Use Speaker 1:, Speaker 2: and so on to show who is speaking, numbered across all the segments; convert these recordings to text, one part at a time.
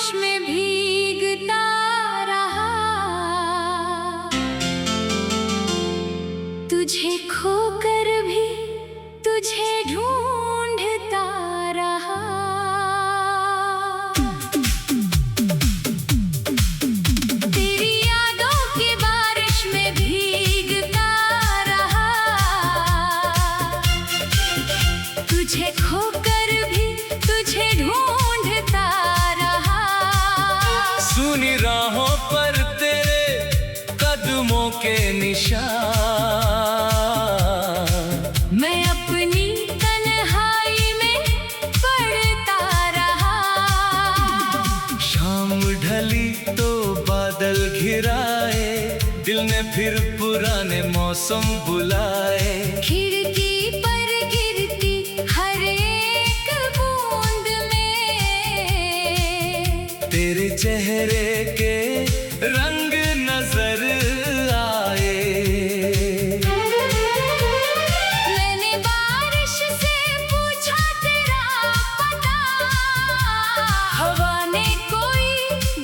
Speaker 1: बारिश में भीगता रहा, तुझे खोकर भी तुझे ढूंढता रहा। तेरी यादों की बारिश में भीगता रहा, तुझे खोकर भी तुझे ढूंढता रहा।
Speaker 2: सुनी राहों पर तेरे कदमों के निशान,
Speaker 1: मैं अपनी तन्हाई में पढ़ता रहा।
Speaker 2: शाम ढली तो बादल घिराए, दिल ने फिर पुराने मौसम बुलाए।
Speaker 1: खिड़की पर गिरती हर एक बूंद में
Speaker 2: तेरे चेहरे के रंग नजर आए।
Speaker 1: मैंने बारिश से पूछा तेरा पता, हवा ने कोई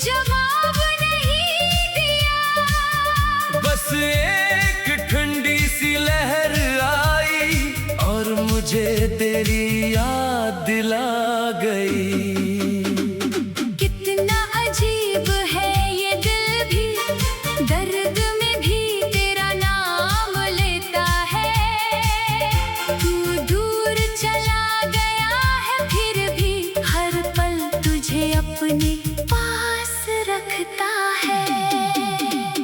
Speaker 1: जवाब नहीं दिया।
Speaker 2: बस एक ठंडी सी लहर आई और मुझे तेरी याद दिला गई।
Speaker 1: कितना अजीब है ये दिल भी, दर्द में भी तेरा नाम लेता है। तू दूर चला गया है फिर भी हर पल तुझे अपने पास रखता है।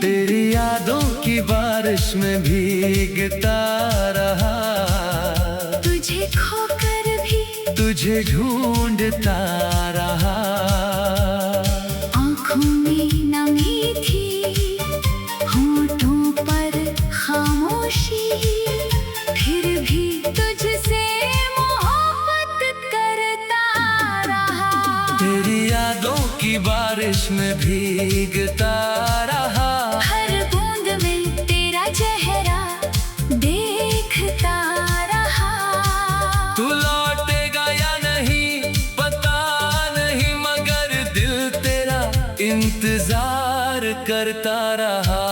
Speaker 2: तेरी यादों की बारिश में भीगता रहा,
Speaker 1: तुझे खोकर भी
Speaker 2: तुझे ढूंढता रहा।
Speaker 1: आँखों में नमी थी, होठों पर खामोशी, फिर भी तुझसे मोहब्बत करता रहा।
Speaker 2: तेरी यादों की बारिश में भीगता रहा,
Speaker 1: हर बूंद में तेरा चेहरा देखता रहा।
Speaker 2: तू लौटेगा या नहीं पता नहीं, मगर दिल तेरा इंतजार करता रहा।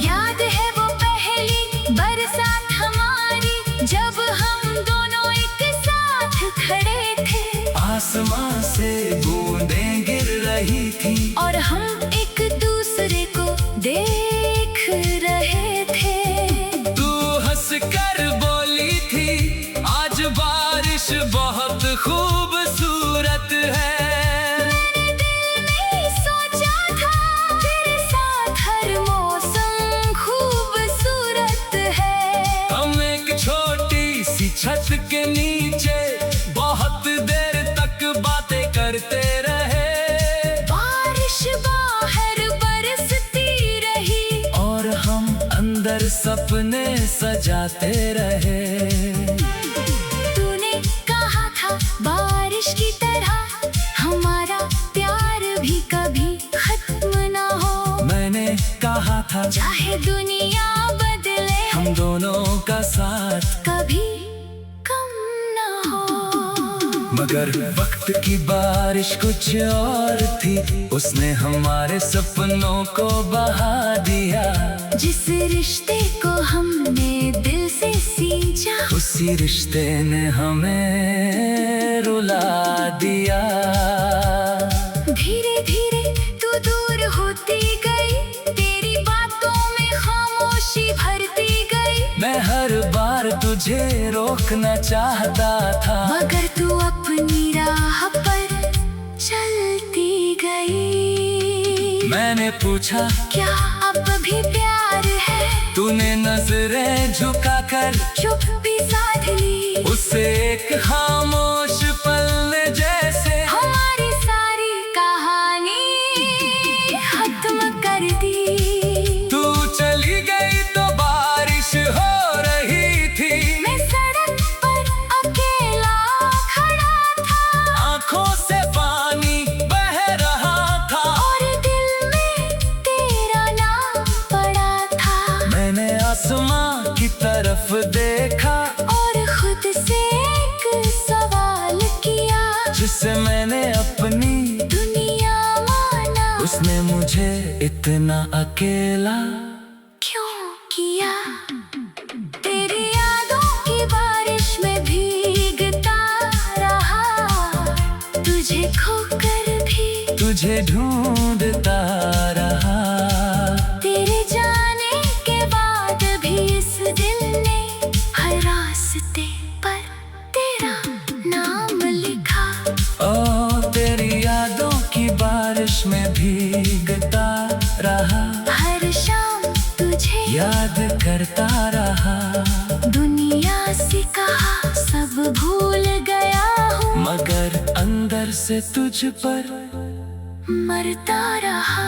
Speaker 1: याद है वो पहली बरसात हमारी, जब हम दोनों एक साथ खड़े थे।
Speaker 2: आसमां से बूंदें गिर रही थी
Speaker 1: और हम एक दूसरे को देख रहे थे।
Speaker 2: तू हंस कर बोली थी आज बारिश बहुत खूबसूरत है।
Speaker 1: मैंने दिल में सोचा था तेरे साथ हर मौसम खूबसूरत है।
Speaker 2: हम एक छोटी सी छत के नीचे बहुत देर तक बातें करते रहे।
Speaker 1: बारिश बाहर बरसती रही
Speaker 2: और हम अंदर सपने सजाते रहे।
Speaker 1: तूने कहा था बारिश की तरह हमारा प्यार भी कभी खत्म ना हो।
Speaker 2: मैंने कहा था
Speaker 1: चाहे दुनिया बदले
Speaker 2: हम दोनों का साथ
Speaker 1: कभी कम ना हो।
Speaker 2: मगर वक्त की बारिश कुछ और थी, उसने हमारे सपनों को बहा दिया।
Speaker 1: जिस रिश्ते को हमने दिल से सींचा,
Speaker 2: उसी रिश्ते ने हमें रुला दिया।
Speaker 1: धीरे धीरे तू दूर होती गई, तेरी बातों में खामोशी भरती गई।
Speaker 2: मैं हर बार तुझे रोकना चाहता था,
Speaker 1: मगर तू अपनी राह पर चलती गई।
Speaker 2: मैंने पूछा
Speaker 1: क्या अब भी प्यार है,
Speaker 2: तूने नजरें झुकाकर
Speaker 1: चुप्पी साध ली।
Speaker 2: उससे एक खामोश पल ने जैसे
Speaker 1: हमारी सारी कहानी खत्म कर दी।
Speaker 2: तू चली गई तो बारिश हो रही थी,
Speaker 1: मैं सड़क पर अकेला खड़ा था।
Speaker 2: आंखों से पानी बह रहा था
Speaker 1: और दिल में तेरा नाम पड़ा था।
Speaker 2: मैंने आसमां की तरफ देखा
Speaker 1: और खुद से एक सवाल किया,
Speaker 2: जिससे मैंने अपनी मुझे इतना अकेला
Speaker 1: क्यों किया? तेरी यादों की बारिश में भीगता रहा, तुझे खोकर भी
Speaker 2: तुझे ढूंढता रहा।
Speaker 1: तेरे जाने के बाद भी इस दिल ने हर रास्ते पर तेरा नाम लिखा।
Speaker 2: ओ तेरी यादों की बारिश में भीगता रहा,
Speaker 1: हर शाम तुझे
Speaker 2: याद करता रहा।
Speaker 1: दुनिया से कहा सब भूल गया हूँ,
Speaker 2: मगर अंदर से तुझ पर
Speaker 1: मरता रहा।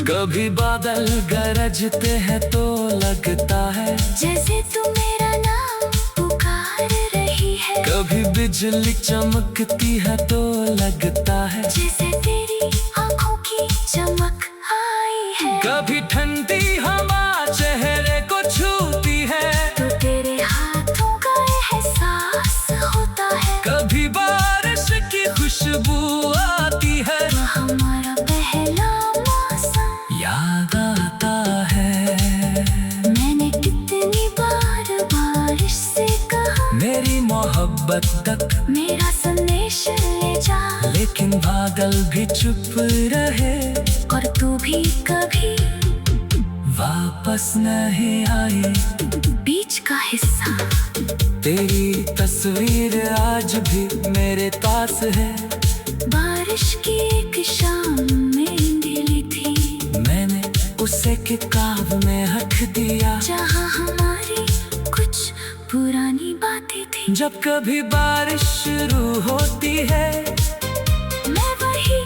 Speaker 2: कभी बादल गरजते हैं तो लगता है
Speaker 1: जैसे तू मेरा नाम पुकार रही है,
Speaker 2: कभी बिजली चमकती है तो लगता है
Speaker 1: जैसे तेरी आंखों की चमक आई है।
Speaker 2: कभी ठंडी हवा चेहरे को छूती है
Speaker 1: तो तेरे हाथों का एहसास होता है।
Speaker 2: कभी बारिश की खुशबू आती है,
Speaker 1: तो हमारा पहला मौसम
Speaker 2: याद आता है।
Speaker 1: मैंने कितनी बार बारिश से कहा
Speaker 2: मेरी मोहब्बत तक
Speaker 1: मेरा संदेश ले जा,
Speaker 2: लेकिन बादल भी चुप रहे
Speaker 1: और तू भी कभी
Speaker 2: वापस नहीं आई।
Speaker 1: बीच का हिस्सा
Speaker 2: तेरी तस्वीर आज भी मेरे पास है।
Speaker 1: बारिश की एक शाम में गिली थी,
Speaker 2: मैंने उसे किताब में रख दिया,
Speaker 1: जहाँ हमारी कुछ पुरानी बातें थी।
Speaker 2: जब कभी बारिश शुरू होती है
Speaker 1: मैं वही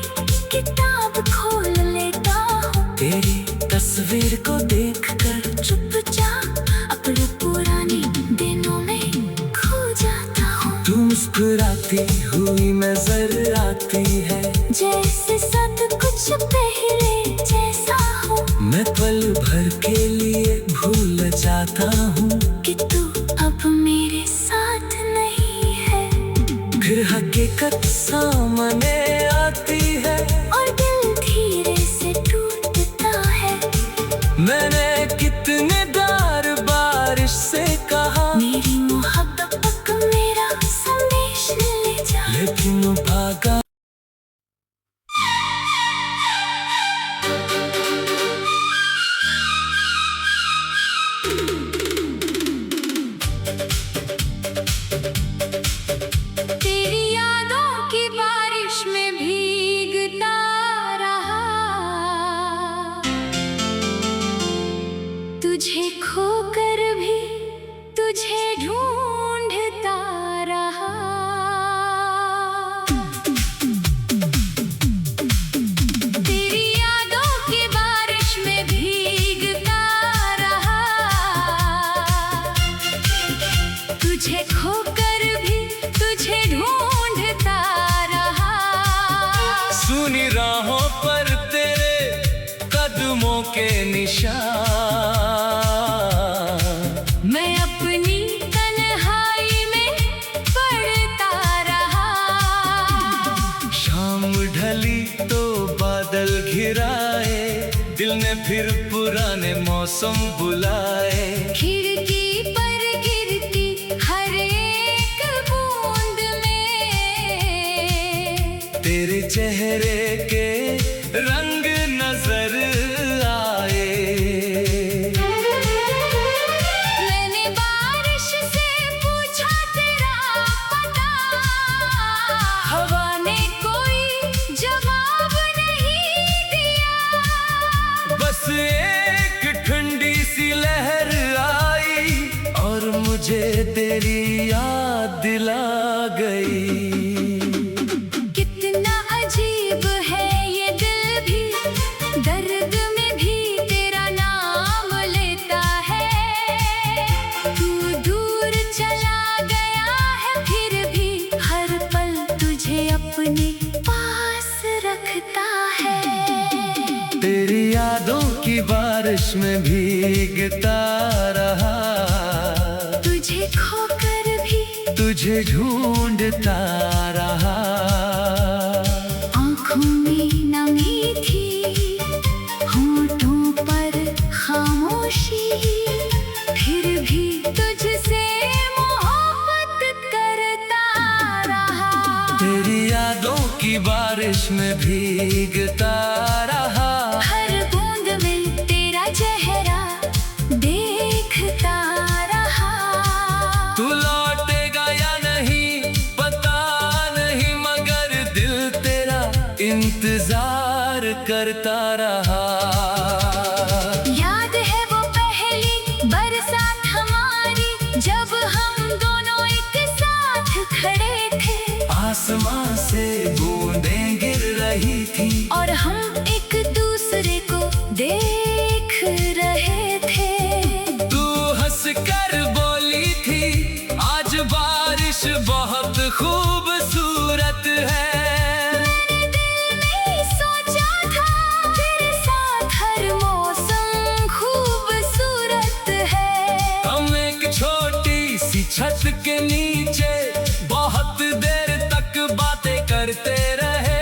Speaker 1: किताब खोल लेता हूँ,
Speaker 2: तेरी तस्वीर को देखकर
Speaker 1: चुपचाप अपने पुराने दिनों में खो जाता हूँ।
Speaker 2: तू मुस्कुराती हुई नजर आती है,
Speaker 1: जैसे सब कुछ पहले जैसा हो,
Speaker 2: मैं पल भर के लिए भूल जाता हूँ
Speaker 1: कि तू अब मेरे साथ नहीं है।
Speaker 2: फिर हकीकत सामने आती है,
Speaker 1: और दिल धीरे से टूटता है।
Speaker 2: मैंने कितने बार बारिश से कहा
Speaker 1: मेरी मोहब्बत मेरा संदेश ले जा,
Speaker 2: लेकिन वो भागा।
Speaker 1: तेरी यादों की बारिश में भीगता रहा, तुझे खोकर भी तुझे ढूंढता रहा। तेरी यादों की बारिश में भीगता रहा, तुझे खोकर भी तुझे ढूंढता रहा।
Speaker 2: सुनी राहों पर तेरे कदमों के निशान,
Speaker 1: मैं अपनी तन्हाई में पड़ता रहा।
Speaker 2: शाम ढली तो बादल घिराए, दिल ने फिर पुराने मौसम बुलाए।
Speaker 1: खिड़की पर गिरती हर एक बूंद में
Speaker 2: तेरे चेहरे के रंग नजर आए।
Speaker 1: मैंने बारिश से पूछा तेरा पता, हवा ने कोई जवाब नहीं दिया।
Speaker 2: बस एक ठंडी सी लहर आई और मुझे तेरी याद दिला गई।
Speaker 1: कितना अजीब है ये दिल भी, दर्द में भी तेरा नाम लेता है। तू दूर चला गया है फिर भी हर पल तुझे अपने पास रखता है।
Speaker 2: तेरी यादों की बारिश में भीगता रहा,
Speaker 1: तुझे खोकर भी
Speaker 2: तुझे ढूंढता रहा।
Speaker 1: आँखों में नमी थी
Speaker 2: बारिश में भीगता रहा,
Speaker 1: हर बूंद में तेरा चेहरा देखता रहा।
Speaker 2: तू लौटेगा या नहीं पता नहीं, मगर दिल तेरा इंतजार करता रहा।
Speaker 1: याद है वो पहली बरसात हमारी, जब हम दोनों एक साथ खड़े थे।
Speaker 2: आसमां से बूंदें गिर रही थी
Speaker 1: और हम एक दूसरे को देख रहे थे।
Speaker 2: तू हंस कर बोली थी, आज बारिश बहुत खूबसूरत है।
Speaker 1: मैंने दिल में सोचा था, तेरे साथ हर मौसम खूबसूरत है।
Speaker 2: हम एक छोटी सी छत के नीचे बहुत देर तक बातें करते रहे।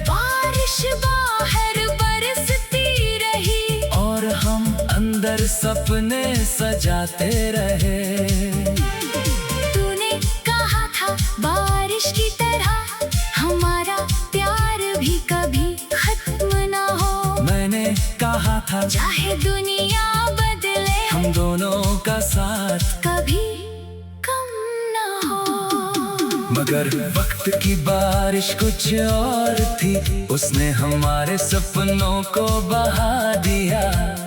Speaker 1: बारिश बाहर बरसती रही
Speaker 2: और हम अंदर सपने सजाते रहे।
Speaker 1: तूने कहा था बारिश की तरह हमारा प्यार भी कभी खत्म ना हो।
Speaker 2: मैंने कहा था
Speaker 1: चाहे दुनिया बदले,
Speaker 2: हम दोनों का साथ
Speaker 1: कभी कम ना हो।
Speaker 2: मगर वक्त की बारिश कुछ और थी, उसने हमारे सपनों को बहा दिया।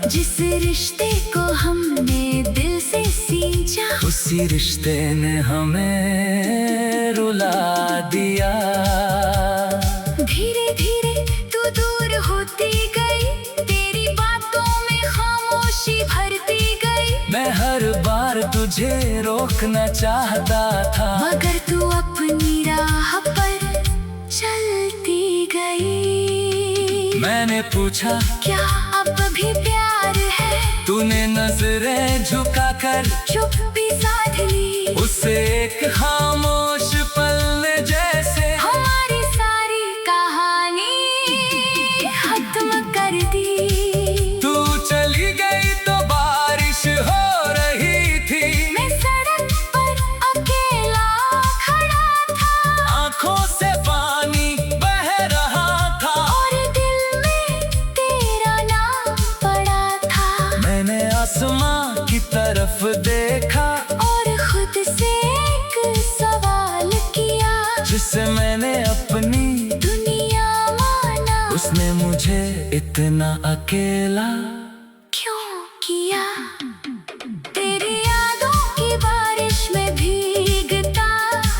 Speaker 1: जिस रिश्ते को हमने दिल से सींचा,
Speaker 2: उसी रिश्ते ने हमें रुला दिया।
Speaker 1: धीरे धीरे तू दूर होती गई, तेरी बातों में खामोशी भरती गई।
Speaker 2: मैं हर बार तुझे रोकना चाहता था,
Speaker 1: मगर तू अपनी राह पर चलती गई।
Speaker 2: मैंने पूछा
Speaker 1: क्या अब भी प्यार है?
Speaker 2: तूने नजरें झुकाकर
Speaker 1: चुप्पी साध ली।
Speaker 2: उससे एक खामोश पल ने जैसे
Speaker 1: हमारी सारी कहानी खत्म कर दी।
Speaker 2: तू चली गई तो बारिश हो रही थी।
Speaker 1: मैं सड़क पर अकेला खड़ा था,
Speaker 2: आंखों से पानी बह रहा था,
Speaker 1: और दिल में तेरा नाम पड़ा था।
Speaker 2: मैंने आसमां की तरफ देखा
Speaker 1: और खुद से एक सवाल किया,
Speaker 2: जिससे मैंने अपनी
Speaker 1: दुनिया माना।
Speaker 2: उसने मुझे इतना अकेला
Speaker 1: क्यों किया? तेरी यादों की बारिश में भीगता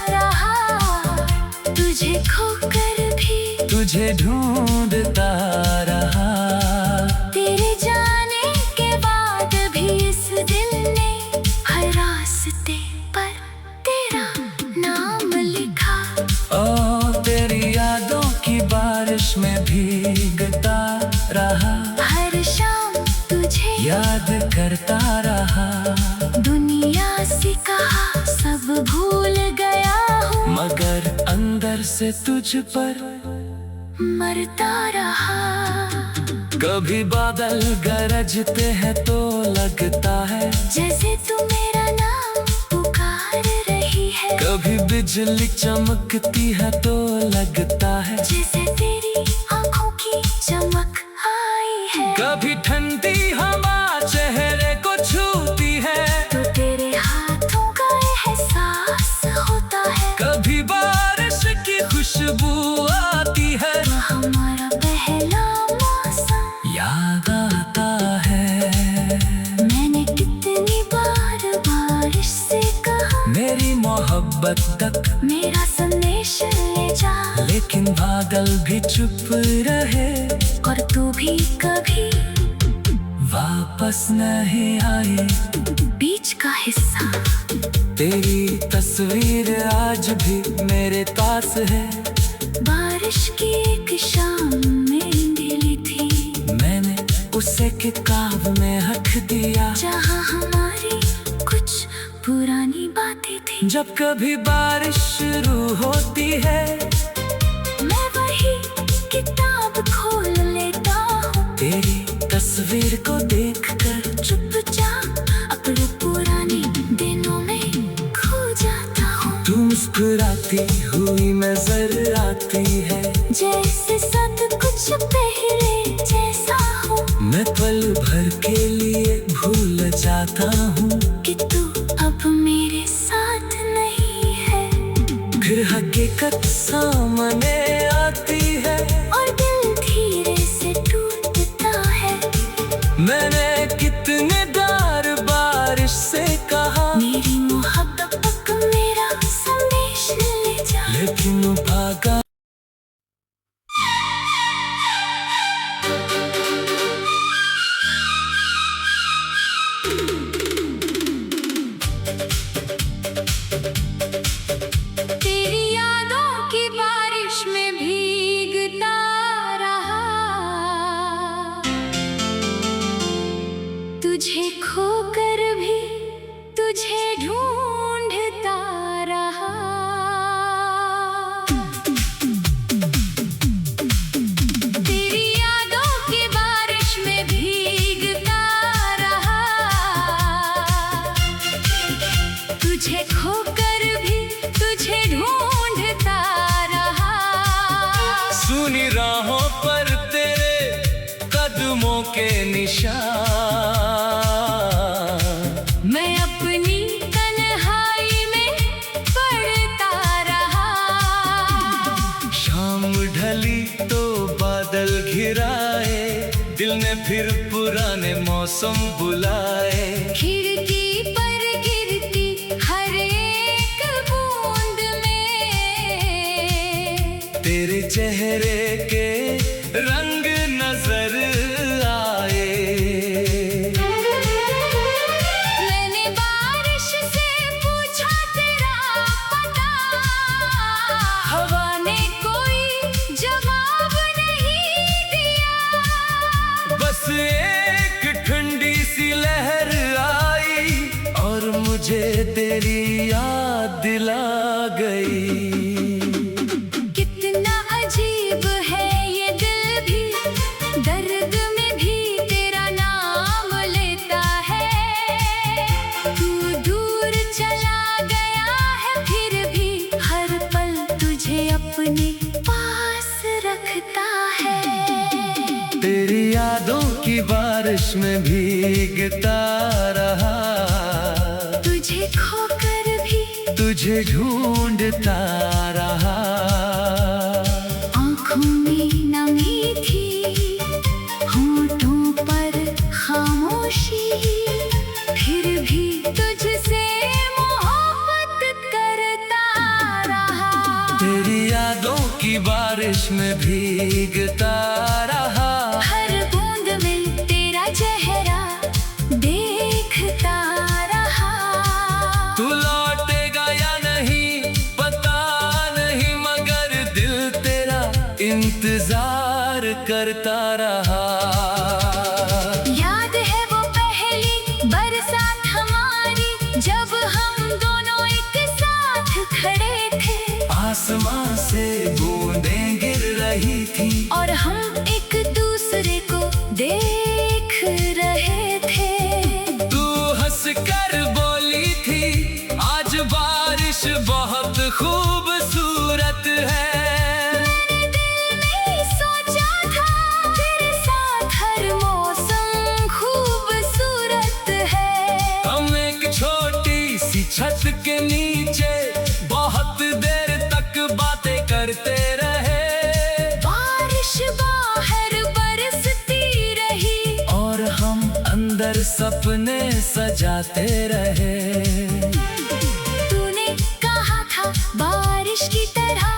Speaker 1: रहा, तुझे खोकर भी
Speaker 2: तुझे ढूंढता रहा।
Speaker 1: तेरे जाने के बाद भी इस दिल ने हर रास्ते पर तेरा नाम लिखा।
Speaker 2: ओ तेरी यादों की बारिश में भीगता रहा,
Speaker 1: हर शाम तुझे
Speaker 2: याद करता रहा।
Speaker 1: दुनिया से कहा सब भूल गया हूँ,
Speaker 2: मगर अंदर से तुझ पर
Speaker 1: मरता रहा।
Speaker 2: कभी बादल गरजते हैं तो लगता है
Speaker 1: जैसे तू मेरा नाम पुकार रही है,
Speaker 2: कभी बिजली चमकती है तो लगता है
Speaker 1: जैसे तेरी आंखों की चमक आई है।
Speaker 2: कभी ठंडी हवा चेहरे को छूती है,
Speaker 1: तो तेरे हाथों का एहसास होता है।
Speaker 2: कभी बारिश की खुशबू आती है,
Speaker 1: तो हमारा पहला मौसम
Speaker 2: याद आता है।
Speaker 1: मैंने कितनी बार बारिश से कहा,
Speaker 2: मेरी मोहब्बत तक
Speaker 1: मेरा संदेश ले जा।
Speaker 2: लेकिन बादल भी चुप रहे,
Speaker 1: और तू भी कभी
Speaker 2: वापस नहीं आई।
Speaker 1: बीच का हिस्सा
Speaker 2: तेरी तस्वीर आज भी मेरे पास है।
Speaker 1: बारिश की एक शाम में ढली थी,
Speaker 2: मैंने उसे किताब में रख दिया,
Speaker 1: जहाँ हमारी कुछ पुरानी बातें थी।
Speaker 2: जब कभी बारिश शुरू होती है,
Speaker 1: मैं वही किताब खोल लेता हूँ,
Speaker 2: तेरी तस्वीर को देखकर
Speaker 1: चुपचाप अपने पुराने दिनों में खो जाता हूँ।
Speaker 2: तू मुस्कुराती हुई नजर आती है,
Speaker 1: जैसे सब कुछ पहले जैसा हो।
Speaker 2: मैं पल भर के लिए भूल जाता हूँ
Speaker 1: कि तू अब मेरे साथ नहीं है।
Speaker 2: फिर हकीकत सामने आती है
Speaker 1: और दिल धीरे से टूटता है।
Speaker 2: मैंने कितने बार बारिश से कहा
Speaker 1: मेरी मोहब्बत मेरा संदेश ले जा,
Speaker 2: लेकिन वो भागा।
Speaker 1: तेरी यादों की बारिश में भीगता रहा, तुझे खोकर भी तुझे ढूंढता रहा। तेरी यादों की बारिश में भीगता रहा, तुझे खोकर भी तुझे ढूंढता रहा।
Speaker 2: सुनी राहों पर तेरे कदमों के निशान,
Speaker 1: मैं अपनी तन्हाई में पड़ता रहा।
Speaker 2: शाम ढली तो बादल घिराए, दिल ने फिर पुराने मौसम बुलाए।
Speaker 1: खिड़की पर गिरती हर एक बूंद में
Speaker 2: तेरे चेहरे के रंग नजर आए।
Speaker 1: मैंने बारिश से पूछा तेरा पता, हवा ने कोई जवाब नहीं दिया।
Speaker 2: बस एक ठंडी सी लहर आई और मुझे तेरी याद दिला गई।
Speaker 1: कितना अजीब है ये दिल भी, दर्द में भी तेरा नाम लेता है। तू दूर चला गया है फिर भी हर पल तुझे अपने पास रखता है।
Speaker 2: तेरी यादों की बारिश में भीगता रहा,
Speaker 1: तुझे खोकर भी
Speaker 2: तुझे ढूंढता रहा।
Speaker 1: आँखों में नमी थी, होठों पर खामोशी, फिर भी तुझसे मोहब्बत करता रहा।
Speaker 2: तेरी यादों की बारिश में भीगता रहा,
Speaker 1: हर बूंद में तेरा चेहरा देखता रहा।
Speaker 2: तू लौटेगा या नहीं पता नहीं, मगर दिल तेरा इंतजार करता रहा।
Speaker 1: याद है वो पहली बरसात हमारी, जब हम दोनों एक साथ खड़े थे।
Speaker 2: आसमां से बूंदें गिर रही थी
Speaker 1: और हम एक दूसरे को देख रहे थे।
Speaker 2: तू हंस कर बोली थी आज बारिश बहुत खूबसूरत है।
Speaker 1: मैंने दिल में सोचा था तेरे साथ हर मौसम खूबसूरत है।
Speaker 2: हम एक छोटी सी छत के नीचे बहुत देर तक बातें करते रहे।
Speaker 1: बारिश बाहर बरसती रही
Speaker 2: और हम अंदर सपने सजाते रहे।
Speaker 1: तूने कहा था बारिश की तरह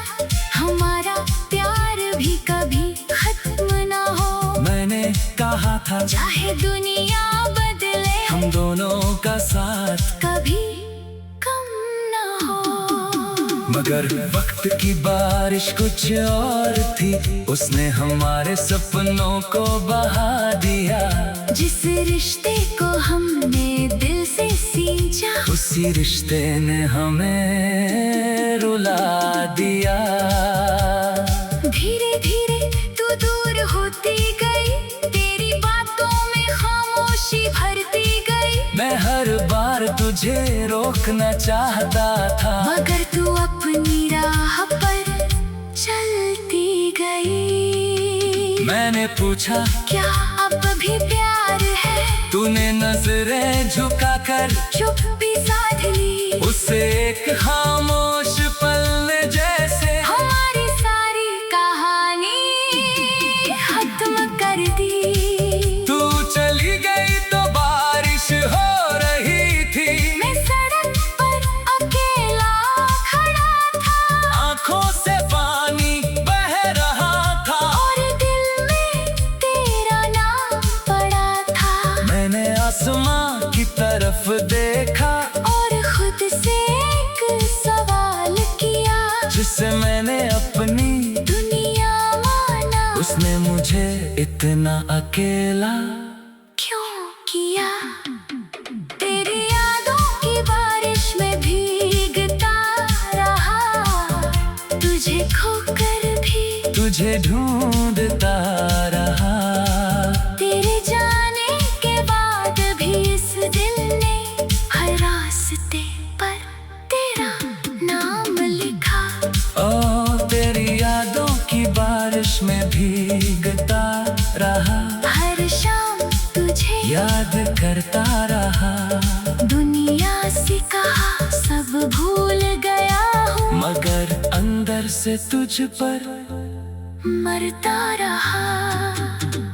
Speaker 1: हमारा प्यार भी कभी खत्म ना हो।
Speaker 2: मैंने कहा था
Speaker 1: चाहे दुनिया बदले
Speaker 2: हम दोनों का साथ
Speaker 1: कभी कम ना हो।
Speaker 2: मगर वक्त की बारिश कुछ और थी, उसने हमारे सपनों को बहा दिया।
Speaker 1: जिस रिश्ते को हमने दिल से सींचा,
Speaker 2: उसी रिश्ते ने हमें रुला दिया।
Speaker 1: धीरे धीरे तू दूर होती गई, तेरी बातों में खामोशी भरती गई।
Speaker 2: मैं हर बार तुझे रोकना चाहता था,
Speaker 1: मगर तू अपनी राह पर चलती गई।
Speaker 2: मैंने पूछा
Speaker 1: क्या अब भी प्यार है?
Speaker 2: तूने नजरें झुकाकर
Speaker 1: चुप्पी साध ली।
Speaker 2: उससे एक खामोश पल ने जैसे
Speaker 1: हमारी सारी कहानी खत्म कर दी।
Speaker 2: तू चली गई तो बारिश हो रही थी।
Speaker 1: मैं सड़क पर अकेला खड़ा था,
Speaker 2: आंखों से पानी बह रहा था
Speaker 1: और दिल में तेरा नाम पड़ा था।
Speaker 2: मैंने आसमां की तरफ देखा
Speaker 1: और खुद से एक सवाल किया,
Speaker 2: जिससे मैंने अपनी
Speaker 1: दुनिया माना।
Speaker 2: उसने मुझे इतना अकेला
Speaker 1: क्यों किया? तेरी यादों की बारिश में भीगता रहा, तुझे खोकर भी
Speaker 2: तुझे ढूंढता रहा।
Speaker 1: तेरे जाने के बाद भी इस दिल ने हर रास्ते पर तेरा नाम लिखा।
Speaker 2: ओ तेरी यादों की बारिश में भीगता रहा,
Speaker 1: हर शाम तुझे
Speaker 2: याद करता रहा।
Speaker 1: दुनिया से कहा सब भूल गया हूँ,
Speaker 2: मगर अंदर से तुझ पर
Speaker 1: मरता रहा।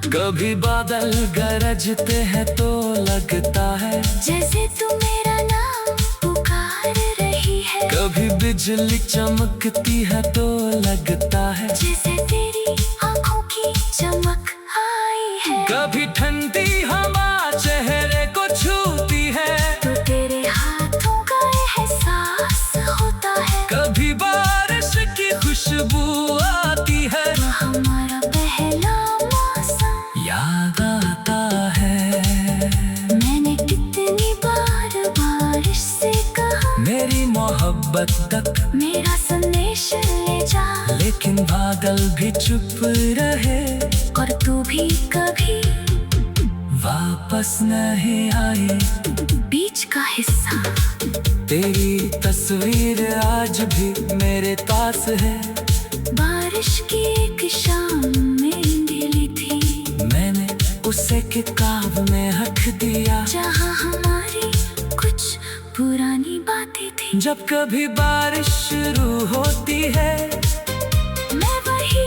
Speaker 2: कभी बादल गरजते हैं तो लगता है
Speaker 1: जैसे तू मेरा नाम पुकार रही है,
Speaker 2: कभी बिजली चमकती है तो लगता है
Speaker 1: जैसे तेरी आंखों की चमक आई है।
Speaker 2: कभी ठंडी हवा चेहरे को छूती है,
Speaker 1: तो तेरे हाथों का एहसास होता है।
Speaker 2: कभी बारिश की खुशबू आती है,
Speaker 1: हमारा पहला मौसम
Speaker 2: याद आता है।
Speaker 1: मैंने कितनी बार बारिश से कहा,
Speaker 2: मेरी मोहब्बत तक
Speaker 1: मेरा संदेश ले जा।
Speaker 2: लेकिन बादल भी चुप रहे
Speaker 1: और तू भी कभी
Speaker 2: वापस नहीं आए।
Speaker 1: बीच का हिस्सा
Speaker 2: तेरी तस्वीर आज भी मेरे पास है।
Speaker 1: बारिश की एक शाम में गिली थी,
Speaker 2: मैंने उसे किताब में रख दिया,
Speaker 1: जहाँ हमारी कुछ पुरानी बातें थी।
Speaker 2: जब कभी बारिश शुरू होती है
Speaker 1: मैं वही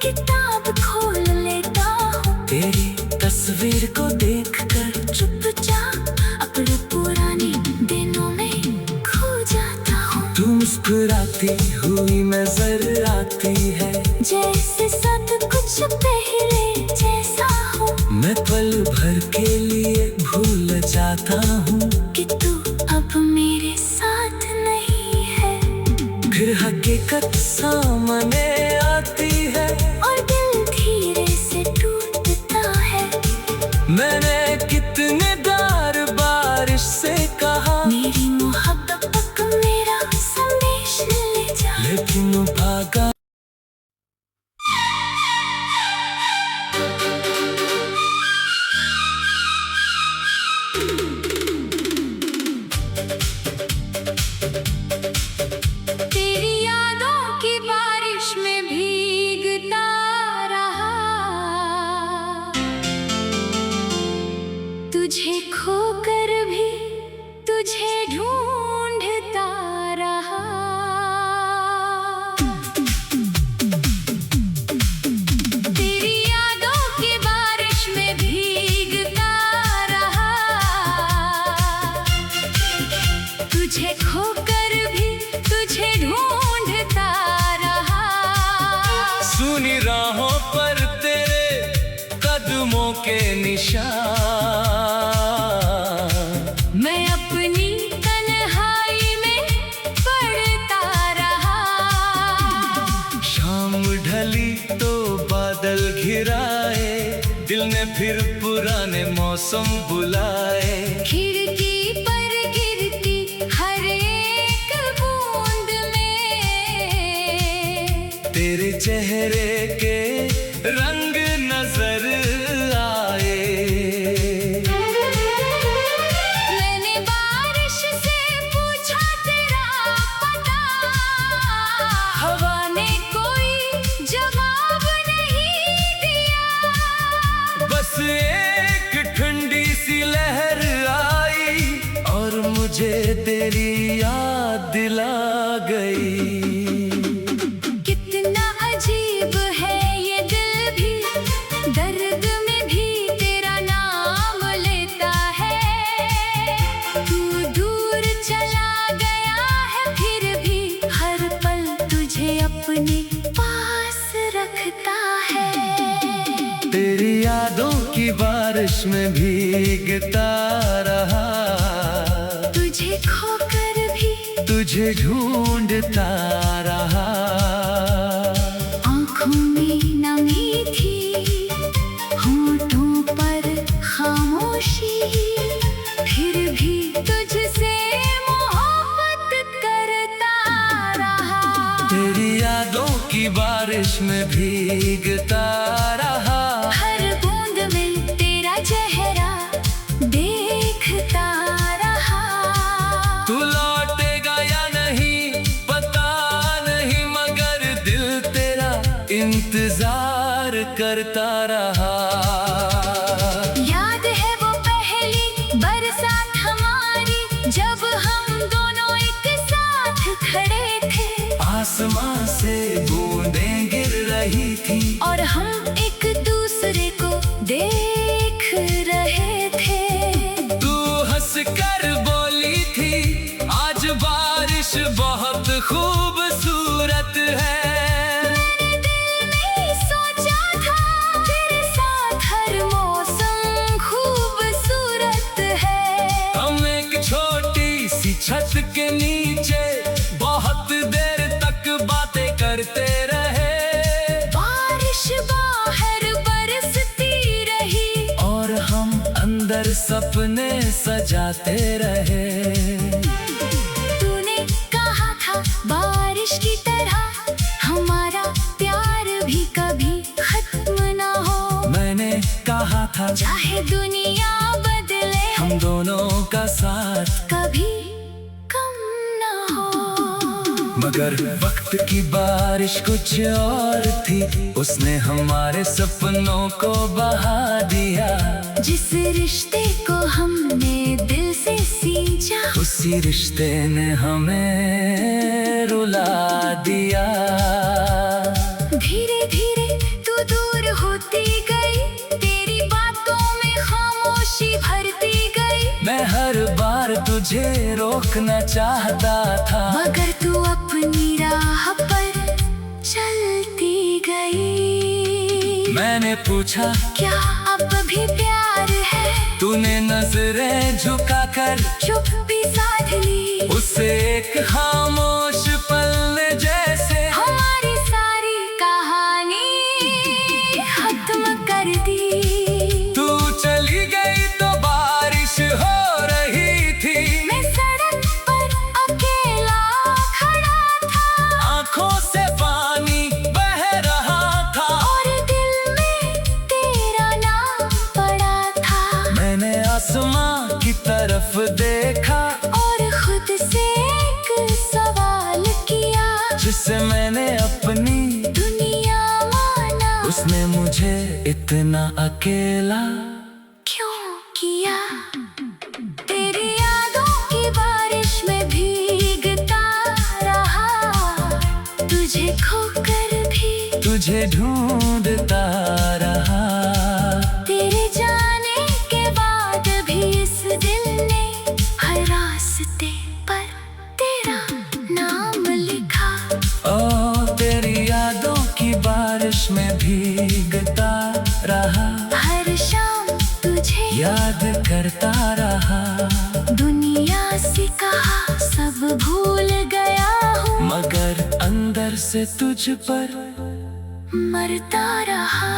Speaker 1: किताब खोल लेता हूँ,
Speaker 2: तेरी तस्वीर को देखकर
Speaker 1: चुपचाप अपने पुराने दिनों में खो जाता हूँ।
Speaker 2: तू मुस्कुराती हुई नजर आती है,
Speaker 1: जैसे सब कुछ पहले जैसा हो।
Speaker 2: मैं पल भर के लिए भूल जाता हूँ
Speaker 1: कि तू अब मेरे साथ नहीं है।
Speaker 2: फिर हकीकत सामने आती है,
Speaker 1: और दिल धीरे से टूटता है।
Speaker 2: मैंने कितने बार बारिश से कहा,
Speaker 1: मेरी मोहब्बत तक मेरा संदेश ले जा।
Speaker 2: लेकिन वो भागा।
Speaker 1: तेरी यादों की बारिश में भीगता रहा, तुझे खोकर भी तुझे ढूंढता रहा। तेरी यादों की बारिश में भीगता रहा, तुझे खोकर भी तुझे ढूंढता रहा।
Speaker 2: सुनी राहों पर तेरे कदमों के निशान,
Speaker 1: मैं अपनी तन्हाई में पड़ता रहा।
Speaker 2: शाम ढली तो बादल घिराए, दिल ने फिर पुराने मौसम बुलाए।
Speaker 1: खिड़की पर गिरती हर एक बूंद में
Speaker 2: तेरे चेहरे के रंग नजर आए।
Speaker 1: मैंने बारिश से पूछा तेरा पता, हवा ने कोई जवाब नहीं दिया।
Speaker 2: मुझे तेरी याद दिला गई।
Speaker 1: कितना अजीब है ये दिल भी, दर्द में भी तेरा नाम लेता है। तू दूर चला गया है फिर भी हर पल तुझे अपने पास रखता है।
Speaker 2: तेरी यादों की बारिश में भीगता रहा,
Speaker 1: तुझे खोकर भी
Speaker 2: तुझे ढूंढता रहा।
Speaker 1: आँखों में नमी थी, होठों पर खामोशी, फिर भी तुझसे मोहब्बत करता रहा।
Speaker 2: तेरी यादों की बारिश में भीगता रहा,
Speaker 1: हर बूंद में तेरा चेहरा देखता रहा।
Speaker 2: तू लौटेगा या नहीं पता नहीं, मगर दिल तेरा इंतजार करता रहा।
Speaker 1: याद है वो पहली बरसात हमारी, जब हम दोनों एक साथ खड़े थे।
Speaker 2: आसमां से बूंदें गिर रही थी
Speaker 1: और हम एक दूसरे को देख रहे थे।
Speaker 2: तू हंस कर बोली थी आज बारिश बहुत खूबसूरत है।
Speaker 1: मैंने दिल में सोचा था तेरे साथ हर मौसम खूबसूरत है।
Speaker 2: हम एक छोटी सी छत के नीचे बहुत देर तक बातें करते रहे।
Speaker 1: बारिश बाहर बरसती रही
Speaker 2: और हम अंदर सपने सजाते रहे।
Speaker 1: तूने कहा था बारिश की तरह हमारा प्यार भी कभी खत्म ना हो।
Speaker 2: मैंने कहा था
Speaker 1: चाहे दुनिया बदले
Speaker 2: हम दोनों का साथ
Speaker 1: कभी कम ना हो।
Speaker 2: मगर वक्त की बारिश कुछ और थी, उसने हमारे सपनों को बहा दिया।
Speaker 1: जिस रिश्ते को हमने दिल से सींचा,
Speaker 2: उसी रिश्ते ने हमें रुला दिया।
Speaker 1: धीरे धीरे तू दूर होती गई, तेरी बातों में खामोशी भरती गई।
Speaker 2: मैं हर बार तुझे रोकना चाहता था,
Speaker 1: मगर तू अपनी राह पर चलती गई।
Speaker 2: मैंने पूछा
Speaker 1: क्या अब भी प्यार है?
Speaker 2: तूने नजरें झुकाकर
Speaker 1: चुप्पी साध ली।
Speaker 2: उससे एक खामोश पल ने जैसे
Speaker 1: हमारी सारी कहानी खत्म कर दी।
Speaker 2: तू चली गई तो बारिश हो रही थी।
Speaker 1: मैं सड़क पर अकेला खड़ा था,
Speaker 2: आंखों से पानी बह रहा था
Speaker 1: और दिल में तेरा नाम पड़ा था।
Speaker 2: मैंने आसमां की तरफ देखा
Speaker 1: और खुद से एक सवाल किया,
Speaker 2: जिसे मैंने अपनी
Speaker 1: दुनिया माना।
Speaker 2: उसने मुझे इतना अकेला
Speaker 1: क्यों किया? तेरी यादों की बारिश में भीगता रहा, तुझे खोकर भी
Speaker 2: तुझे ढूंढता रहा।
Speaker 1: तेरे जाने के बाद भी इस दिल ने हर रास्ते पर तेरा नाम लिखा।
Speaker 2: ओ तेरी यादों की बारिश में भीगता रहा,
Speaker 1: हर शाम तुझे
Speaker 2: याद करता रहा।
Speaker 1: दुनिया से कहा सब भूल गया हूँ,
Speaker 2: मगर अंदर से तुझ पर
Speaker 1: मरता रहा।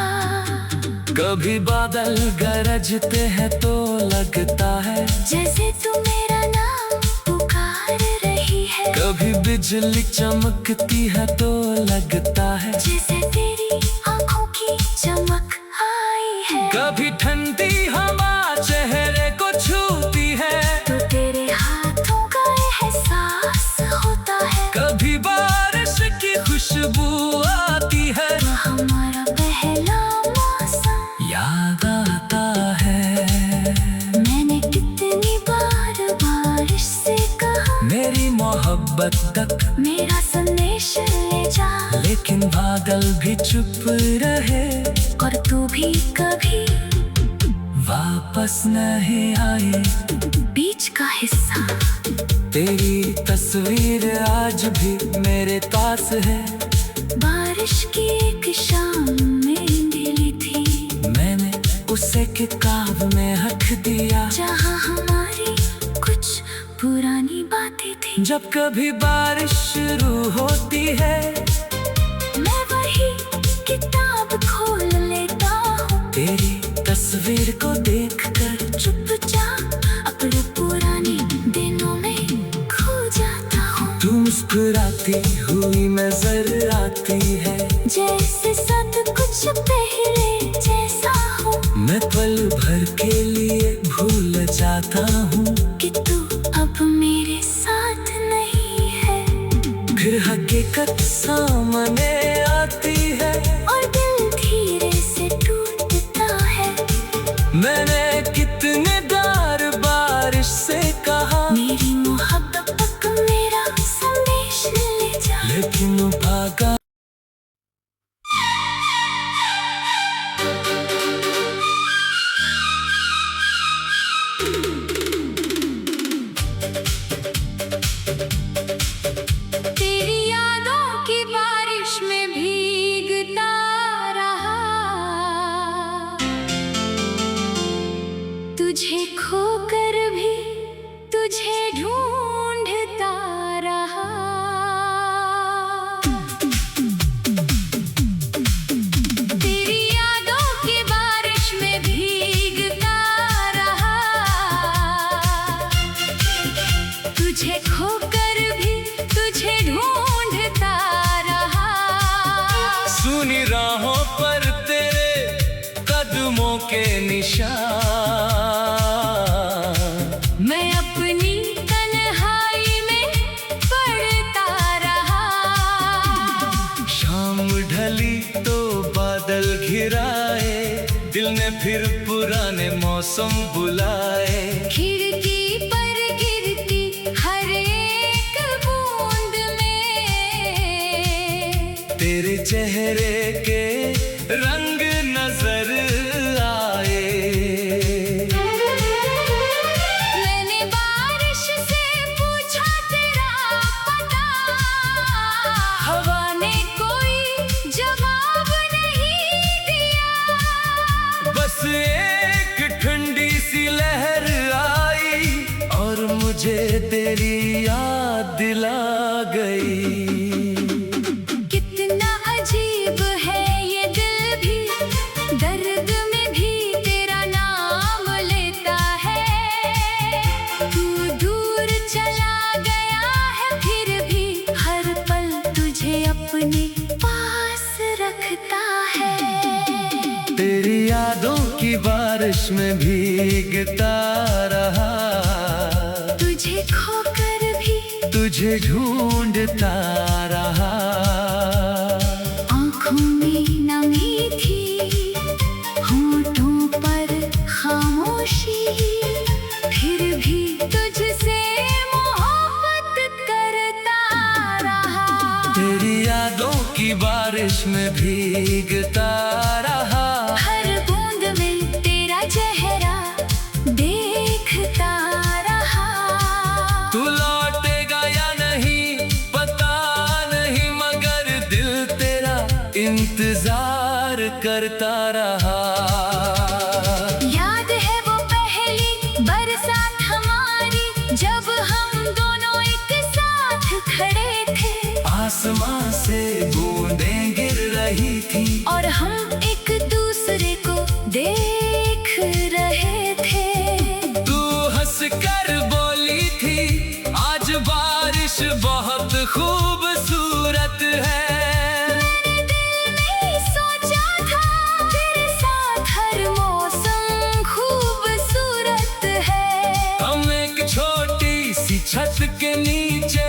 Speaker 2: कभी बादल गरजते हैं तो लगता है
Speaker 1: जैसे तू मेरा नाम पुकार रही है।
Speaker 2: कभी बिजली चमकती है तो लगता है
Speaker 1: जैसे तेरी आंखों की चमक आई है।
Speaker 2: कभी ठंडी हवा चेहरे को छूती है
Speaker 1: तो तेरे हाथों का एहसास होता है।
Speaker 2: कभी बारिश की खुशबू आती है
Speaker 1: तो हमारा पहला मौसम
Speaker 2: याद आता है।
Speaker 1: मैंने कितनी बार बारिश से
Speaker 2: भी चुप रहे
Speaker 1: और तू भी कभी
Speaker 2: वापस नहीं आए।
Speaker 1: बीच का हिस्सा
Speaker 2: तेरी तस्वीर आज भी मेरे पास है।
Speaker 1: बारिश की एक शाम में गिली थी,
Speaker 2: मैंने उसे किताब में रख दिया,
Speaker 1: जहाँ हमारी कुछ पुरानी बातें थी।
Speaker 2: जब कभी बारिश शुरू होती है
Speaker 1: मैं वही किताब खोल लेता हूँ,
Speaker 2: तेरी तस्वीर को देखकर
Speaker 1: चुपचाप अपने पुराने दिनों में खो जाता हूँ।
Speaker 2: तू मुस्कुराती हुई नजर आती है,
Speaker 1: जैसे सब कुछ पहले जैसा हो।
Speaker 2: मैं पल भर के लिए भूल जाता हूँ
Speaker 1: कि तू अब मेरे साथ नहीं है,
Speaker 2: फिर हकीकत सामने आती है
Speaker 1: और दिल धीरे से टूटता है।
Speaker 2: मैंने कितने बार बारिश से कहा
Speaker 1: मेरी मोहब्बत मेरा संदेश ले जा,
Speaker 2: लेकिन वो भागा।
Speaker 1: तेरी यादों की बारिश में भीगता रहा, तुझे खोकर भी तुझे ढूंढता रहा। तेरी यादों की बारिश में भीगता रहा, तुझे खोकर भी तुझे ढूंढता रहा।
Speaker 2: सुनी राहों पर तेरे कदमों के निशान,
Speaker 1: मैं अपनी तन्हाई में पढ़ता रहा।
Speaker 2: शाम ढली तो बादल घिराए, दिल ने फिर पुराने मौसम बुलाए।
Speaker 1: खिड़की पर गिरती हर एक बूंद में
Speaker 2: तेरे चेहरे के रंग नजर आए।
Speaker 1: मैंने बारिश से पूछा तेरा पता, हवा ने कोई जवाब नहीं दिया।
Speaker 2: बस एक ठंडी सी लहर आई और मुझे तेरी याद दिला गई।
Speaker 1: कितना अजीब है ये दिल भी, दर्द में भी तेरा नाम लेता है। तू दूर चला गया है, फिर भी हर पल तुझे अपने पास रखता है।
Speaker 2: तेरी यादों की बारिश में भीगता रहा,
Speaker 1: तुझे खोकर भी
Speaker 2: तुझे ढूंढता रहा।
Speaker 1: आँखों में नमी थी, होठों पर खामोशी, फिर भी तुझसे मोहब्बत करता रहा।
Speaker 2: तेरी यादों की बारिश में भीगता रहा,
Speaker 1: हर बूंद में तेरा चेहरा देखता रहा।
Speaker 2: तू लौटेगा या नहीं पता नहीं, मगर दिल तेरा इंतजार करता रहा।
Speaker 1: याद है वो पहली बरसात हमारी, जब हम दोनों एक साथ खड़े थे।
Speaker 2: आसमां से बूंदें गिर रही थी
Speaker 1: और हम एक दूसरे को देख रहे थे।
Speaker 2: तू हंस कर बोली थी, आज बारिश बहुत खूबसूरत है।
Speaker 1: मैंने दिल में सोचा था, तेरे साथ हर मौसम खूबसूरत है।
Speaker 2: हम एक छोटी सी छत के नीचे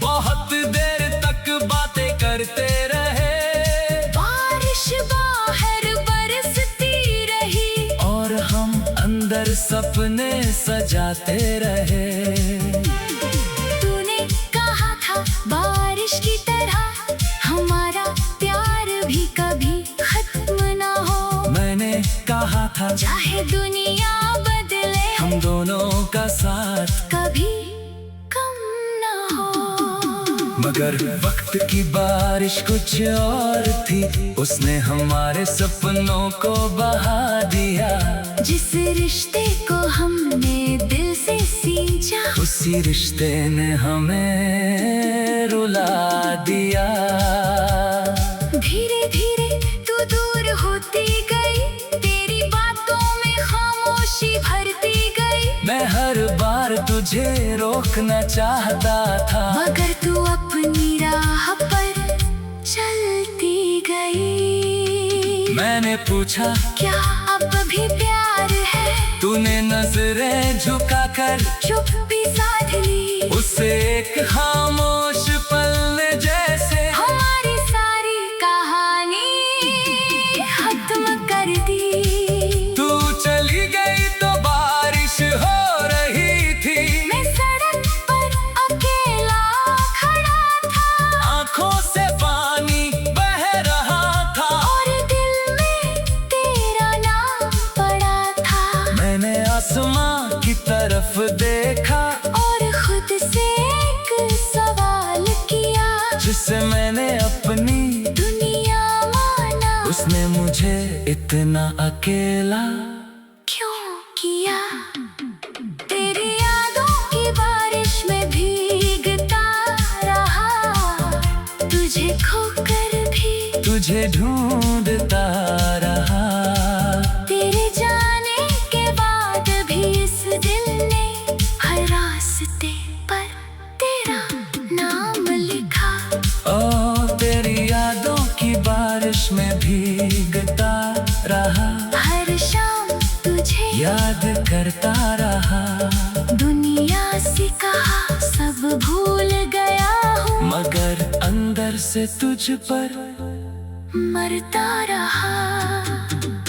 Speaker 2: बहुत देर तक बातें करते रहे।
Speaker 1: बारिश बाहर बरसती रही
Speaker 2: और हम अंदर सपने सजाते रहे।
Speaker 1: तूने कहा था बारिश की तरह हमारा प्यार भी
Speaker 2: रहा था।
Speaker 1: चाहे दुनिया बदले,
Speaker 2: हम दोनों का साथ
Speaker 1: कभी कम न हो।
Speaker 2: मगर वक्त की बारिश कुछ और थी, उसने हमारे सपनों को बहा दिया।
Speaker 1: जिस रिश्ते को हमने दिल से सींचा,
Speaker 2: उसी रिश्ते ने हमें रुला दिया।
Speaker 1: धीरे धीरे तू दूर होती गई, तेरी बातों में खामोशी भरती गई।
Speaker 2: मैं हर बार तुझे रोकना चाहता था,
Speaker 1: मगर तू अपनी राह पर चलती गई।
Speaker 2: मैंने पूछा
Speaker 1: क्या अब भी प्यार है?
Speaker 2: तूने नजरें झुकाकर
Speaker 1: चुप्पी साध ली।
Speaker 2: उससे एक खामोश पल ने जैसे
Speaker 1: हमारी सारी कहानी खत्म कर दी।
Speaker 2: तू चली गई तो बारिश हो रही थी।
Speaker 1: मैं सड़क पर अकेला खड़ा था,
Speaker 2: आंखों से पानी बह रहा था,
Speaker 1: और दिल में तेरा नाम पड़ा था।
Speaker 2: मैंने आसमां की तरफ देखा
Speaker 1: और खुद से एक सवाल किया,
Speaker 2: जिसे मैंने अपनी
Speaker 1: दुनिया माना।
Speaker 2: उसने मुझे इतना अकेला
Speaker 1: क्यों किया? तेरी यादों की बारिश में भीगता रहा, तुझे खोकर भी
Speaker 2: तुझे ढूंढता रहा।
Speaker 1: तेरे जाने के बाद भी इस दिल ने हर रास्ते पर तेरा नाम लिखा।
Speaker 2: ओ तेरी यादों की बारिश में भीगता रहा,
Speaker 1: हर शाम तुझे
Speaker 2: याद करता रहा।
Speaker 1: दुनिया से कहा सब भूल गया हूँ,
Speaker 2: मगर अंदर से तुझ पर
Speaker 1: मरता रहा।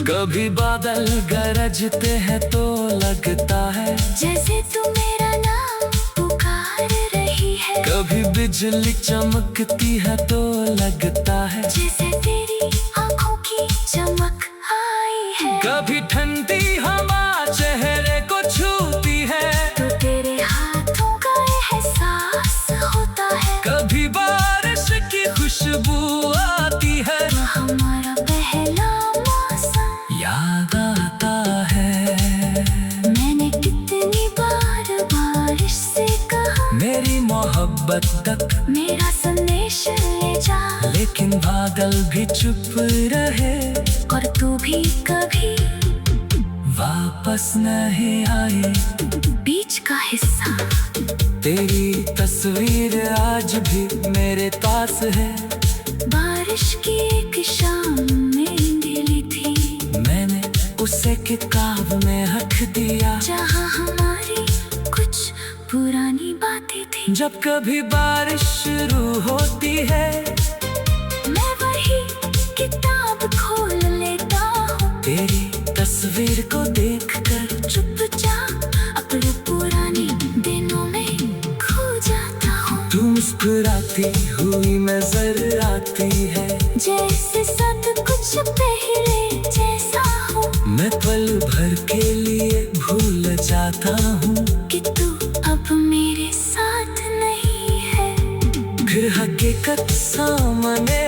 Speaker 2: कभी बादल गरजते हैं तो लगता है
Speaker 1: जैसे तू मेरा नाम पुकार रही है,
Speaker 2: कभी बिजली चमकती है तो लगता है
Speaker 1: जैसे तेरी आंखों की चमक आई है।
Speaker 2: कभी ठंडी हवा चेहरे को छूती है,
Speaker 1: तो तेरे हाथों का एहसास होता है।
Speaker 2: कभी बारिश की खुशबू आती है,
Speaker 1: तो हमारा पहला मौसम
Speaker 2: याद आता है।
Speaker 1: मैंने कितनी बार बारिश से कहा,
Speaker 2: मेरी मोहब्बत तक
Speaker 1: मेरा संदेश ले जा।
Speaker 2: लेकिन बादल भी चुप रहे,
Speaker 1: और तू भी कभी
Speaker 2: वापस नहीं आई।
Speaker 1: बीच का हिस्सा
Speaker 2: तेरी तस्वीर आज भी मेरे पास है।
Speaker 1: बारिश की एक शाम में ढली थी,
Speaker 2: मैंने उसे किताब में रख दिया,
Speaker 1: जहाँ हमारी कुछ पुरानी बातें थी।
Speaker 2: जब कभी बारिश शुरू होती है,
Speaker 1: मैं वही किताब खोल लेता हूँ,
Speaker 2: तेरी तस्वीर को देखकर
Speaker 1: चुपचाप अपने पुराने दिनों में खो जाता हूँ।
Speaker 2: तू मुस्कुराती हुई नजर आती है,
Speaker 1: जैसे सब कुछ पहले जैसा हो।
Speaker 2: मैं पल भर के लिए भूल जाता हूँ
Speaker 1: कि तू अब मेरे साथ नहीं है।
Speaker 2: फिर हकीकत सामने